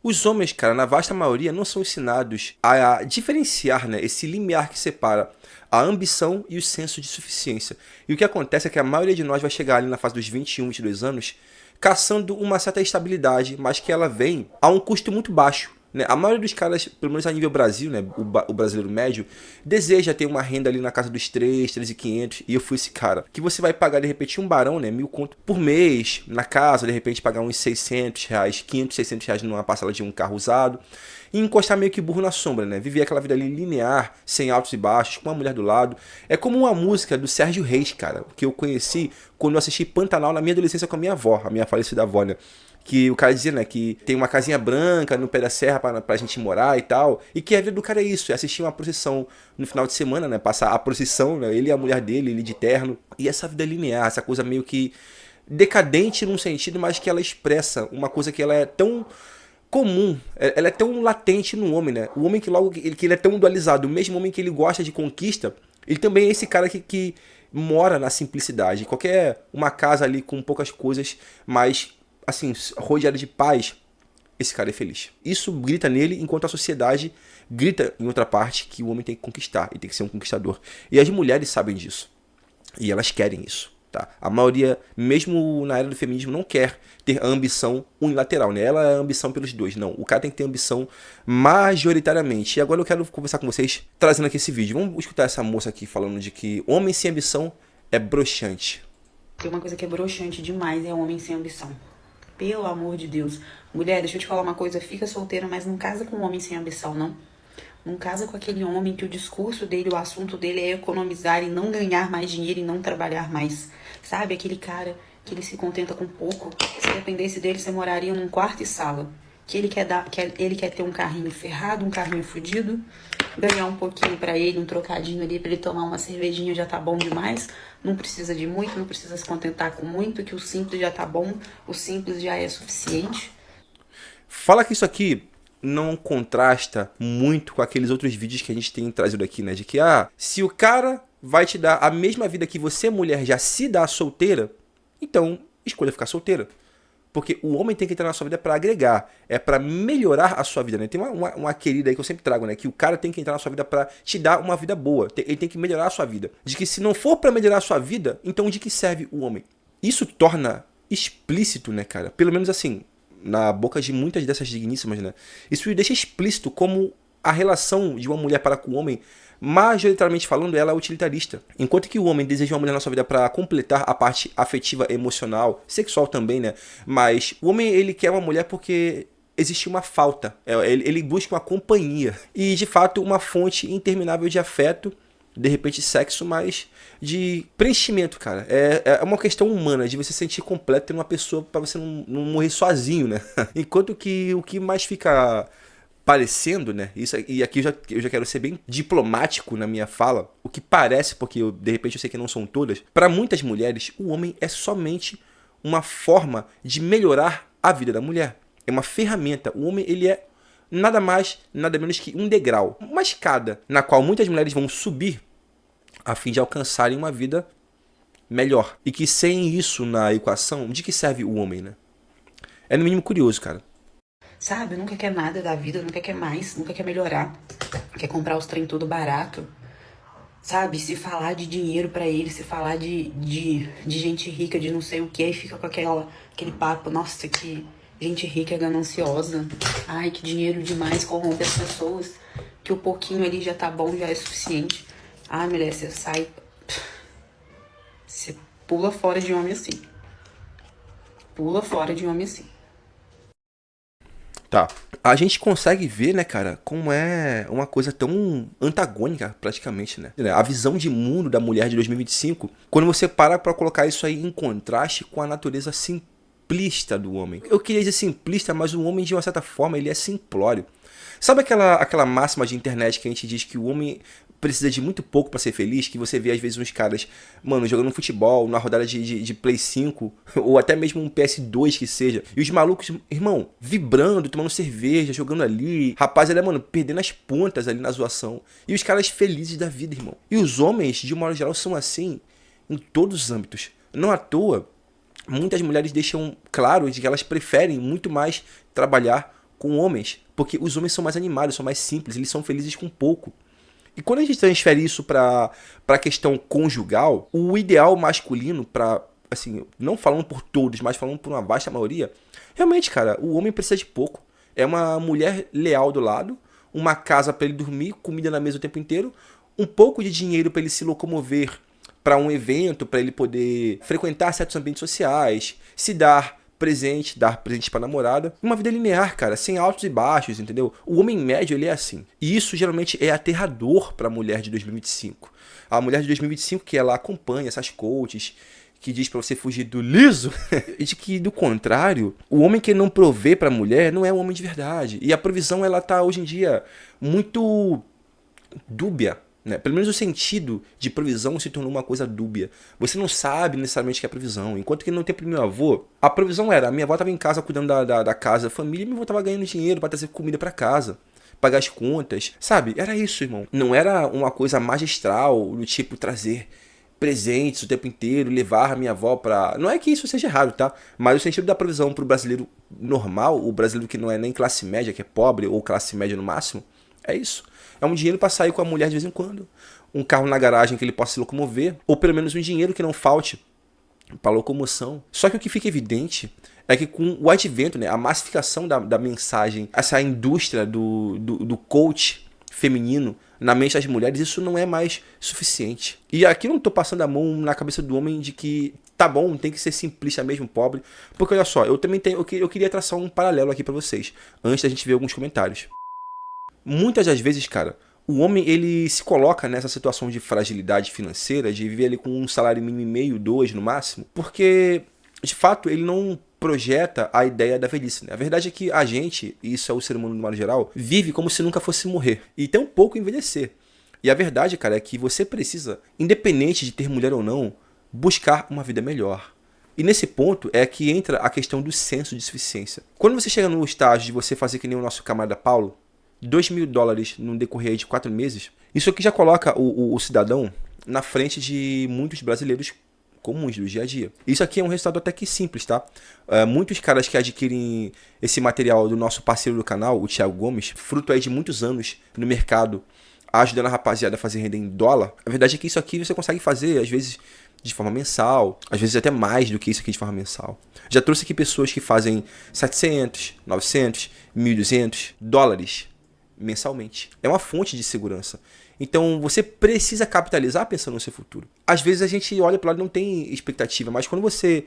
Os homens, cara, na vasta maioria, não são ensinados a diferenciar, né, esse limiar que separa a ambição e o senso de suficiência. E o que acontece é que a maioria de nós vai chegar ali na fase dos 21, 22 anos, caçando uma certa estabilidade, mas que ela vem a um custo muito baixo. Né? A maioria dos caras, pelo menos a nível Brasil, né, o brasileiro médio, deseja ter uma renda ali na casa dos 3.500, e eu fui esse cara. Que você vai pagar, de repente, um barão, né, 1.000 conto por mês, na casa, de repente pagar uns 600 reais, 500, 600 reais numa parcela de um carro usado, e encostar meio que burro na sombra, né? Viver aquela vida ali linear, sem altos e baixos, com uma mulher do lado. É como uma música do Sérgio Reis, cara, que eu conheci quando eu assisti Pantanal na minha adolescência com a minha avó, a minha falecida avó, né? Que o cara dizia, né, que tem uma casinha branca no pé da serra pra gente morar e tal, e que a vida do cara é isso, é assistir uma procissão no final de semana, né, passar a procissão, né, ele e a mulher dele, ele de terno, e essa vida linear, essa coisa meio que decadente num sentido, mas que ela expressa uma coisa que ela é tão comum, ela é tão latente no homem, né, o homem que logo, que ele é tão dualizado, o mesmo homem que ele gosta de conquista, ele também é esse cara que mora na simplicidade, qualquer uma casa ali com poucas coisas, mas assim, rodeado de paz, esse cara é feliz. Isso grita nele, enquanto a sociedade grita em outra parte que o homem tem que conquistar e tem que ser um conquistador. E as mulheres sabem disso. E elas querem isso. Tá? A maioria, mesmo na era do feminismo, não quer ter a ambição unilateral. Né? Ela é a ambição pelos dois. Não, o cara tem que ter ambição majoritariamente. E agora eu quero conversar com vocês, trazendo aqui esse vídeo. Vamos escutar essa moça aqui falando de que homem sem ambição é broxante. Tem uma coisa que é broxante demais, é homem sem ambição. Pelo amor de Deus. Mulher, deixa eu te falar uma coisa, fica solteira, mas não casa com um homem sem ambição, não. Não casa com aquele homem que o discurso dele, o assunto dele é economizar e não ganhar mais dinheiro e não trabalhar mais. Sabe, aquele cara que ele se contenta com pouco. Se dependesse dele, você moraria num quarto e sala. Que ele quer ter um carrinho ferrado, um carrinho fudido, ganhar um pouquinho pra ele, um trocadinho ali pra ele tomar uma cervejinha já tá bom demais. Não precisa de muito, não precisa se contentar com muito, que o simples já tá bom, o simples já é suficiente. Fala que isso aqui não contrasta muito com aqueles outros vídeos que a gente tem trazido aqui, né? De que, se o cara vai te dar a mesma vida que você, mulher, já se dá solteira, então escolha ficar solteira. Porque o homem tem que entrar na sua vida para agregar, é para melhorar a sua vida, né? Tem uma querida aí que eu sempre trago, né? Que o cara tem que entrar na sua vida para te dar uma vida boa, ele tem que melhorar a sua vida. De que se não for para melhorar a sua vida, então de que serve o homem? Isso torna explícito, né, cara? Pelo menos assim, na boca de muitas dessas digníssimas, né? Isso deixa explícito como a relação de uma mulher para com o homem, majoritariamente falando, ela é utilitarista. Enquanto que o homem deseja uma mulher na sua vida para completar a parte afetiva, emocional, sexual também, né? Mas o homem, ele quer uma mulher porque existe uma falta. Ele busca uma companhia. E, de fato, uma fonte interminável de afeto, de repente sexo, mas de preenchimento, cara. É uma questão humana, de você se sentir completo ter uma pessoa para você não morrer sozinho, né? Enquanto que o que mais fica parecendo, né? Isso, e aqui eu já quero ser bem diplomático na minha fala. O que parece, porque de repente eu sei que não são todas, para muitas mulheres, o homem é somente uma forma de melhorar a vida da mulher. É uma ferramenta. O homem, ele é nada mais, nada menos que um degrau, uma escada, na qual muitas mulheres vão subir a fim de alcançarem uma vida melhor. E que sem isso na equação, de que serve o homem, né? É no mínimo curioso, cara. Sabe, nunca quer nada da vida, nunca quer mais, nunca quer melhorar. Quer comprar os trem tudo barato. Sabe, se falar de dinheiro pra ele, se falar de gente rica, de não sei o que, aí fica com aquele papo, nossa, que gente rica é gananciosa. Ai, que dinheiro demais corrompe as pessoas. Que o pouquinho ali já tá bom, já é suficiente. Ai, mulher, você sai... Você pula fora de homem assim. Pula fora de homem assim. Tá. A gente consegue ver, né, cara, como é uma coisa tão antagônica, praticamente, né? A visão de mundo da mulher de 2025, quando você para pra colocar isso aí em contraste com a natureza simplista do homem. Eu queria dizer simplista, mas o homem, de uma certa forma, ele é simplório. Sabe aquela máxima de internet que a gente diz que o homem precisa de muito pouco pra ser feliz? Que você vê às vezes uns caras, mano, jogando futebol, na rodada de Play 5, ou até mesmo um PS2 que seja. E os malucos, irmão, vibrando, tomando cerveja, jogando ali. Rapaziada, mano, perdendo as pontas ali na zoação. E os caras felizes da vida, irmão. E os homens, de um modo geral, são assim em todos os âmbitos. Não à toa, muitas mulheres deixam claro de que elas preferem muito mais trabalhar com homens, porque os homens são mais animados, são mais simples, eles são felizes com pouco. E quando a gente transfere isso para a questão conjugal, o ideal masculino para, assim, não falando por todos, mas falando por uma vasta maioria, realmente, cara, o homem precisa de pouco. É uma mulher leal do lado, uma casa para ele dormir, comida na mesa o tempo inteiro, um pouco de dinheiro para ele se locomover para um evento, para ele poder frequentar certos ambientes sociais, se dar presente pra namorada. Uma vida linear, cara, sem altos e baixos, entendeu? O homem médio, ele é assim. E isso geralmente é aterrador pra mulher de 2025. A mulher de 2025 que ela acompanha essas coaches, que diz pra você fugir do liso, e de que, do contrário, o homem que não provê pra mulher não é um homem de verdade. E a provisão, ela tá, hoje em dia, muito dúbia, né? Pelo menos o sentido de provisão se tornou uma coisa dúbia. Você não sabe necessariamente o que é provisão. Enquanto que no tempo do meu avô, a provisão era: a minha avó estava em casa cuidando da casa, da família, e minha avó estava ganhando dinheiro para trazer comida para casa, pagar as contas, sabe? Era isso, irmão. Não era uma coisa magistral, do tipo trazer presentes o tempo inteiro, levar a minha avó pra... Não é que isso seja errado, tá? Mas o sentido da provisão pro brasileiro normal, o brasileiro que não é nem classe média, que é pobre, ou classe média no máximo, é isso. É um dinheiro para sair com a mulher de vez em quando. Um carro na garagem que ele possa se locomover. Ou pelo menos um dinheiro que não falte para locomoção. Só que o que fica evidente é que com o advento, né, a massificação da mensagem, essa indústria do coach feminino na mente das mulheres, isso não é mais suficiente. E aqui eu não tô passando a mão na cabeça do homem de que tá bom, tem que ser simplista mesmo, pobre. Porque olha só, eu também tenho, eu queria traçar um paralelo aqui para vocês, antes da gente ver alguns comentários. Muitas das vezes, cara, o homem ele se coloca nessa situação de fragilidade financeira, de viver ali com um salário mínimo e meio, 2 no máximo, porque, de fato, ele não projeta a ideia da velhice, né? A verdade é que a gente, e isso é o ser humano no modo geral, vive como se nunca fosse morrer, e tão pouco envelhecer. E a verdade, cara, é que você precisa, independente de ter mulher ou não, buscar uma vida melhor. E nesse ponto é que entra a questão do senso de suficiência. Quando você chega no estágio de você fazer que nem o nosso camarada Paulo, $2.000 no decorrer de 4 meses, isso aqui já coloca o cidadão na frente de muitos brasileiros comuns do dia a dia. Isso aqui é um resultado até que simples, tá? Muitos caras que adquirem esse material do nosso parceiro do canal, o Thiago Gomes, fruto aí de muitos anos no mercado, ajudando a rapaziada a fazer renda em dólar. A verdade é que isso aqui você consegue fazer, às vezes, de forma mensal, às vezes até mais do que isso aqui de forma mensal. Já trouxe aqui pessoas que fazem 700, 900, 1.200 dólares mensalmente. É uma fonte de segurança. Então você precisa capitalizar pensando no seu futuro. Às vezes a gente olha para o lado e não tem expectativa, mas quando você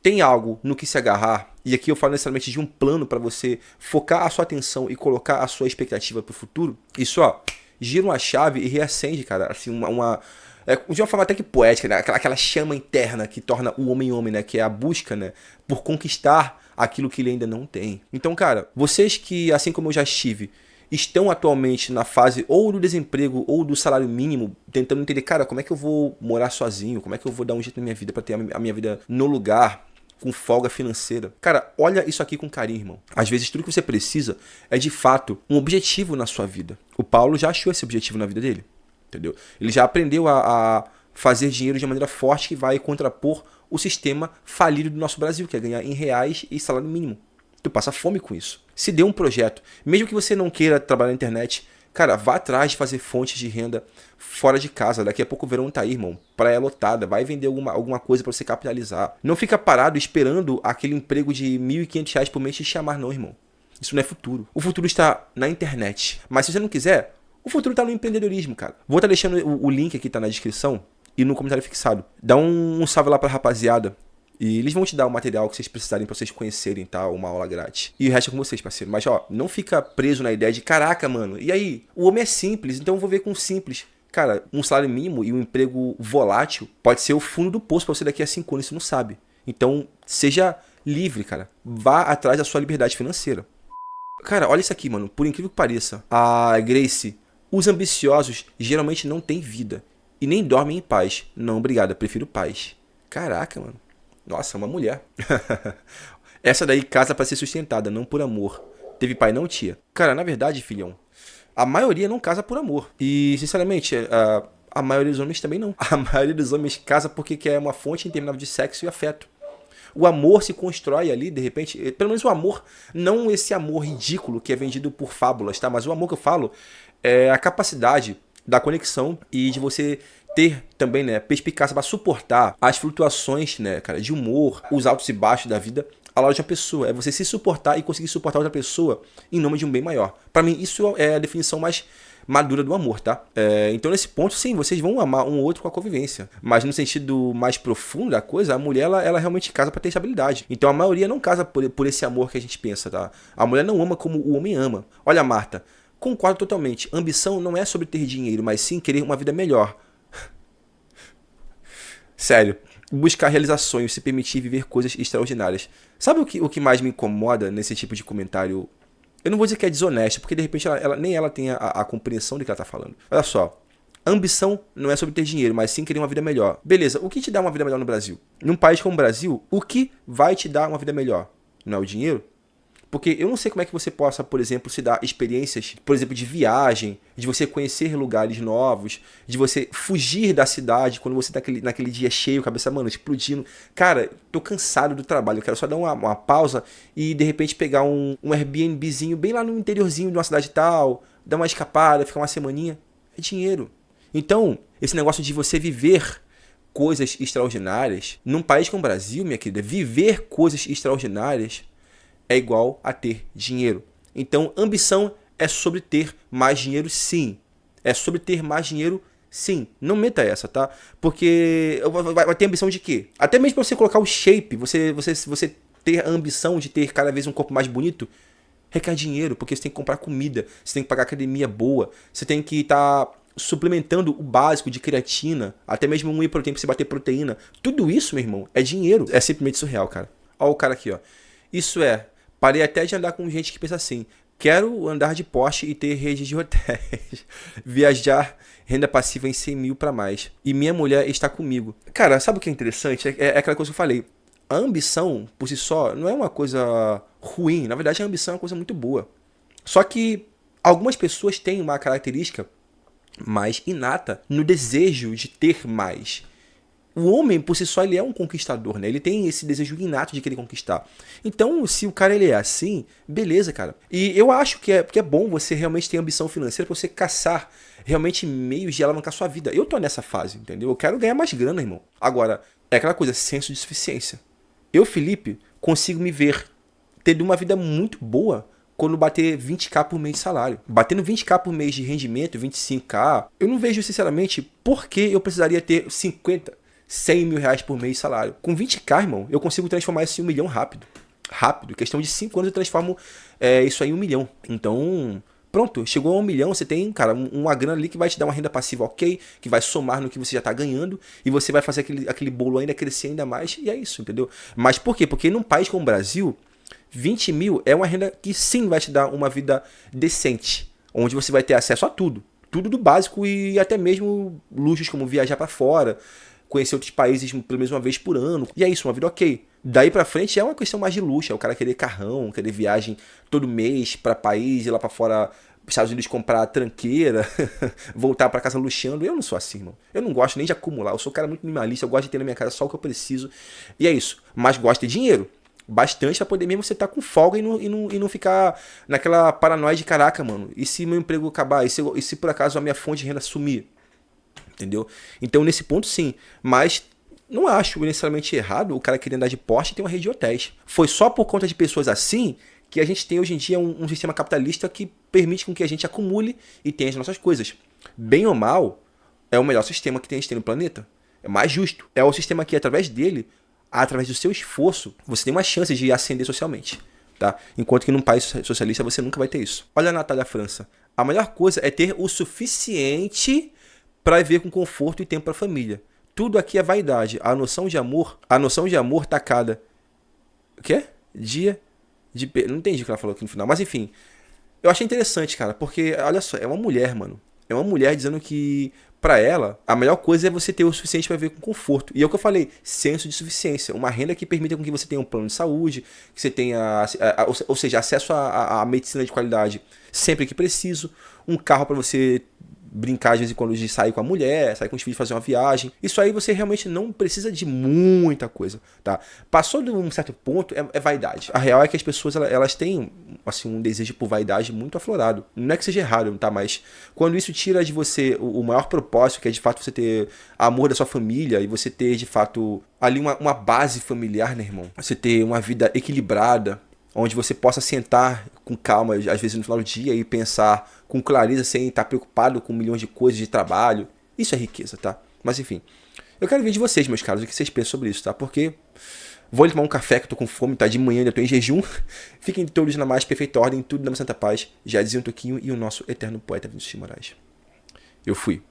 tem algo no que se agarrar, e aqui eu falo necessariamente de um plano para você focar a sua atenção e colocar a sua expectativa para o futuro, isso ó, gira uma chave e reacende, cara, assim, de uma forma até que poética, né? Aquela chama interna que torna o homem, né? Que é a busca, né? Por conquistar aquilo que ele ainda não tem. Então, cara, vocês que, assim como eu já estive, estão atualmente na fase ou do desemprego ou do salário mínimo, tentando entender, cara, como é que eu vou morar sozinho, como é que eu vou dar um jeito na minha vida para ter a minha vida no lugar, com folga financeira. Cara, olha isso aqui com carinho, irmão. Às vezes tudo que você precisa é de fato um objetivo na sua vida. O Paulo já achou esse objetivo na vida dele, entendeu? Ele já aprendeu a fazer dinheiro de maneira forte que vai contrapor o sistema falido do nosso Brasil, que é ganhar em reais e salário mínimo. Tu passa fome com isso. Se dê um projeto, mesmo que você não queira trabalhar na internet, cara, vá atrás de fazer fontes de renda fora de casa. Daqui a pouco o verão tá aí, irmão. Praia lotada, vai vender alguma coisa para você capitalizar. Não fica parado esperando aquele emprego de R$1.500 por mês te chamar, não, irmão. Isso não é futuro. O futuro está na internet. Mas se você não quiser, o futuro tá no empreendedorismo, cara. Vou estar deixando o link aqui, tá na descrição e no comentário fixado. Dá um salve lá pra rapaziada. E eles vão te dar o material que vocês precisarem pra vocês conhecerem, tá? Uma aula grátis. E o resto é com vocês, parceiro. Mas, ó, não fica preso na ideia de, caraca, mano, e aí? O homem é simples, então eu vou ver com simples. Cara, um salário mínimo e um emprego volátil pode ser o fundo do poço pra você daqui a 5 anos, você não sabe. Então, seja livre, cara. Vá atrás da sua liberdade financeira. Cara, olha isso aqui, mano. Por incrível que pareça, a Grace, os ambiciosos geralmente não têm vida. E nem dormem em paz. Não, obrigado, eu prefiro paz. Caraca, mano. Nossa, uma mulher. Essa daí casa pra ser sustentada, não por amor. Teve pai não, tia? Cara, na verdade, filhão, a maioria não casa por amor. E, sinceramente, a maioria dos homens também não. A maioria dos homens casa porque quer uma fonte interminável de sexo e afeto. O amor se constrói ali, de repente, pelo menos o amor, não esse amor ridículo que é vendido por fábulas, tá? Mas o amor que eu falo é a capacidade da conexão e de você ter também, né, perspicácia para suportar as flutuações, né, cara, de humor, os altos e baixos da vida ao lado de uma pessoa. É você se suportar e conseguir suportar outra pessoa em nome de um bem maior. Para mim, isso é a definição mais madura do amor, tá? Então, nesse ponto, sim, vocês vão amar um outro com a convivência. Mas no sentido mais profundo da coisa, a mulher, ela realmente casa para ter estabilidade. Então, a maioria não casa por esse amor que a gente pensa, tá? A mulher não ama como o homem ama. Olha, Marta, concordo totalmente. Ambição não é sobre ter dinheiro, mas sim querer uma vida melhor. Sério. Buscar realizar sonhos, se permitir viver coisas extraordinárias. Sabe o que mais me incomoda nesse tipo de comentário? Eu não vou dizer que é desonesto, porque de repente nem ela tem a compreensão do que ela está falando. Olha só, ambição não é sobre ter dinheiro, mas sim querer uma vida melhor. Beleza, o que te dá uma vida melhor no Brasil? Num país como o Brasil, o que vai te dar uma vida melhor? Não é o dinheiro? Porque eu não sei como é que você possa, por exemplo, se dar experiências, por exemplo, de viagem, de você conhecer lugares novos, de você fugir da cidade quando você tá naquele dia cheio, cabeça, mano, explodindo. Cara, tô cansado do trabalho, eu quero só dar uma pausa e de repente pegar um Airbnbzinho bem lá no interiorzinho de uma cidade tal, dar uma escapada, ficar uma semaninha. É dinheiro. Então, esse negócio de você viver coisas extraordinárias, num país como o Brasil, minha querida, viver coisas extraordinárias é igual a ter dinheiro. Então, ambição é sobre ter mais dinheiro, sim. É sobre ter mais dinheiro, sim. Não meta essa, tá? Porque vai ter ambição de quê? Até mesmo para você colocar o shape, você ter a ambição de ter cada vez um corpo mais bonito, requer dinheiro, porque você tem que comprar comida, você tem que pagar academia boa, você tem que estar suplementando o básico de creatina, até mesmo um whey protein para você bater proteína. Tudo isso, meu irmão, é dinheiro. É simplesmente surreal, cara. Olha o cara aqui, ó. Isso é... Parei até de andar com gente que pensa assim: quero andar de Porsche e ter rede de hotéis. Viajar, renda passiva em 100 mil para mais. E minha mulher está comigo. Cara, sabe o que é interessante? É aquela coisa que eu falei. A ambição, por si só, não é uma coisa ruim. Na verdade, a ambição é uma coisa muito boa. Só que algumas pessoas têm uma característica mais inata no desejo de ter mais. O homem, por si só, ele é um conquistador, né? Ele tem esse desejo inato de querer conquistar. Então, se o cara ele é assim, beleza, cara. E eu acho que é bom você realmente ter ambição financeira pra você caçar realmente meios de alavancar sua vida. Eu tô nessa fase, entendeu? Eu quero ganhar mais grana, irmão. Agora, é aquela coisa, senso de suficiência. Eu, Felipe, consigo me ver tendo uma vida muito boa quando bater 20k por mês de salário. Batendo 20k por mês de rendimento, 25k, eu não vejo, sinceramente, por que eu precisaria ter 100 mil reais por mês de salário. Com 20k, irmão, eu consigo transformar isso em 1 milhão rápido. Rápido. Questão de 5 anos eu transformo isso aí em 1 milhão. Então, pronto. Chegou a 1 milhão, você tem, cara, uma grana ali que vai te dar uma renda passiva ok, que vai somar no que você já tá ganhando, e você vai fazer aquele bolo ainda crescer ainda mais, e é isso, entendeu? Mas por quê? Porque num país como o Brasil, 20 mil é uma renda que sim vai te dar uma vida decente, onde você vai ter acesso a tudo. Tudo do básico e até mesmo luxos como viajar para fora, conhecer outros países pelo menos uma vez por ano. E é isso, uma vida ok. Daí pra frente é uma questão mais de luxo. É o cara querer carrão, querer viagem todo mês pra país, ir lá pra fora, Estados Unidos, comprar tranqueira, voltar pra casa luxando. Eu não sou assim, irmão. Eu não gosto nem de acumular. Eu sou um cara muito minimalista. Eu gosto de ter na minha casa só o que eu preciso. E é isso. Mas gosto de ter dinheiro. Bastante pra poder mesmo você estar com folga e não ficar naquela paranoia de caraca, mano. E se meu emprego acabar? E se por acaso a minha fonte de renda sumir? Entendeu? Então, nesse ponto, sim. Mas não acho necessariamente errado o cara querer andar de Porsche e ter uma rede de hotéis. Foi só por conta de pessoas assim que a gente tem hoje em dia um sistema capitalista que permite com que a gente acumule e tenha as nossas coisas. Bem ou mal, é o melhor sistema que a gente tem no planeta. É mais justo. É o sistema que, através dele, através do seu esforço, você tem uma chance de ascender socialmente. Tá? Enquanto que num país socialista você nunca vai ter isso. Olha a Natália França. A melhor coisa é ter o suficiente para viver com conforto e tempo para a família. Tudo aqui é vaidade. A noção de amor tacada. O quê? Não entendi o que ela falou aqui no final, mas enfim. Eu achei interessante, cara, porque olha só, é uma mulher, mano. É uma mulher dizendo que para ela a melhor coisa é você ter o suficiente para viver com conforto. E é o que eu falei, senso de suficiência, uma renda que permita com que você tenha um plano de saúde, que você tenha, ou seja, acesso à medicina de qualidade sempre que preciso, um carro para você brincar às vezes quando de sair com a mulher, sair com os filhos, fazer uma viagem. Isso aí você realmente não precisa de muita coisa, tá? Passou de um certo ponto, é vaidade. A real é que as pessoas, elas têm, assim, um desejo por vaidade muito aflorado. Não é que seja errado, tá? Mas quando isso tira de você o maior propósito, que é de fato você ter amor da sua família e você ter de fato ali uma base familiar, né, irmão? Você ter uma vida equilibrada, onde você possa sentar com calma, às vezes no final do dia, e pensar com clareza, sem estar preocupado com milhões de coisas de trabalho. Isso é riqueza, tá? Mas enfim, eu quero ver de vocês, meus caros, o que vocês pensam sobre isso, tá? Porque vou tomar um café, que eu tô com fome, tá de manhã, ainda tô em jejum. Fiquem todos na mais perfeita ordem, tudo na santa paz. Já dizia um Toquinho e o nosso eterno poeta Vinícius de Moraes. Eu fui.